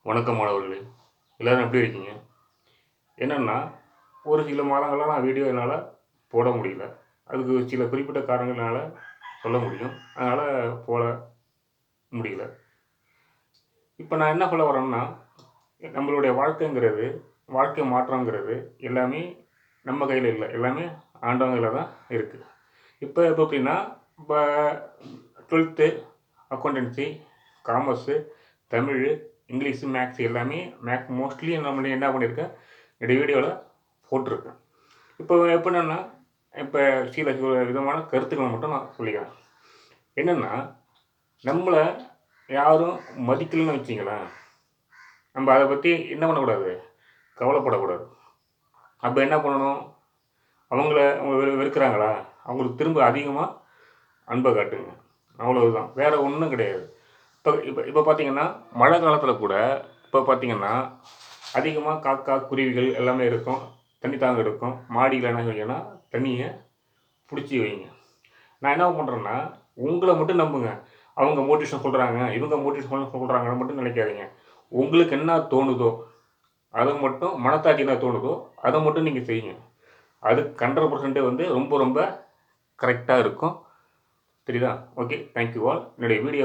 வணக்கம் மாணவர்களே, எல்லோரும் எப்படி இருக்கீங்க? என்னென்னா, ஒரு சில மாதங்களாக நான் வீடியோ என்னால் போட முடியல. அதுக்கு சில குறிப்பிட்ட காரணங்கள்னால சொல்ல முடியும். அதனால் போட முடியல. இப்போ நான் என்ன சொல்ல வரேன்னா, நம்மளுடைய வாழ்க்கை மாற்றங்கிறது எல்லாமே நம்ம கையில் இல்லை. எல்லாமே ஆண்டவன் கையில் தான் இருக்குது. இப்போ எப்படின்னா, இப்போ 12th accountancy, commerce, Tamil, English, maths எல்லாமே மோஸ்ட்லி நம்ம என்ன பண்ணியிருக்கேன், என்னுடைய வீடியோவில் போட்டிருக்கேன். இப்போ எப்படின்னா, இப்போ சில விதமான கருத்துக்களை மட்டும் நான் சொல்லிக்கிறேன். என்னென்னா, நம்மளை யாரும் மதிக்கலைன்னு வச்சிங்களேன், நம்ம அதை பற்றி என்ன பண்ணக்கூடாது, கவலைப்படக்கூடாது. அப்போ என்ன பண்ணணும், அவங்க வெறுக்கிறாங்களா, அவங்களுக்கு திரும்ப அதிகமாக அன்பை காட்டுங்க. அவ்வளவுதான், வேறு ஒன்றும் கிடையாது. இப்போ பார்த்தீங்கன்னா, மழை காலத்தில் கூட இப்போ பார்த்தீங்கன்னா அதிகமாக காக்கா, குருவிகள் எல்லாமே இருக்கும். தண்ணி தாங்க இருக்கும். மாடியில் என்ன செய்வீங்கன்னா, தண்ணியை பிடிச்சி வைங்க. நான் என்ன பண்ணுறேன்னா, உங்களை மட்டும் நம்புங்க. அவங்க மோட்டிவேஷன் சொல்கிறாங்க, இவங்க மோட்டிவேஷன் சொல்கிறாங்கன்னு மட்டும் நினைக்காதீங்க. உங்களுக்கு என்ன தோணுதோ அதை மட்டும், மனத்தாட்சி என்ன தோணுதோ அதை மட்டும் நீங்கள் செய்யுங்க. அது 100% வந்து ரொம்ப ரொம்ப கரெக்டாக இருக்கும். தெரியுதா? Okay, thank you all. என்னுடைய வீடியோ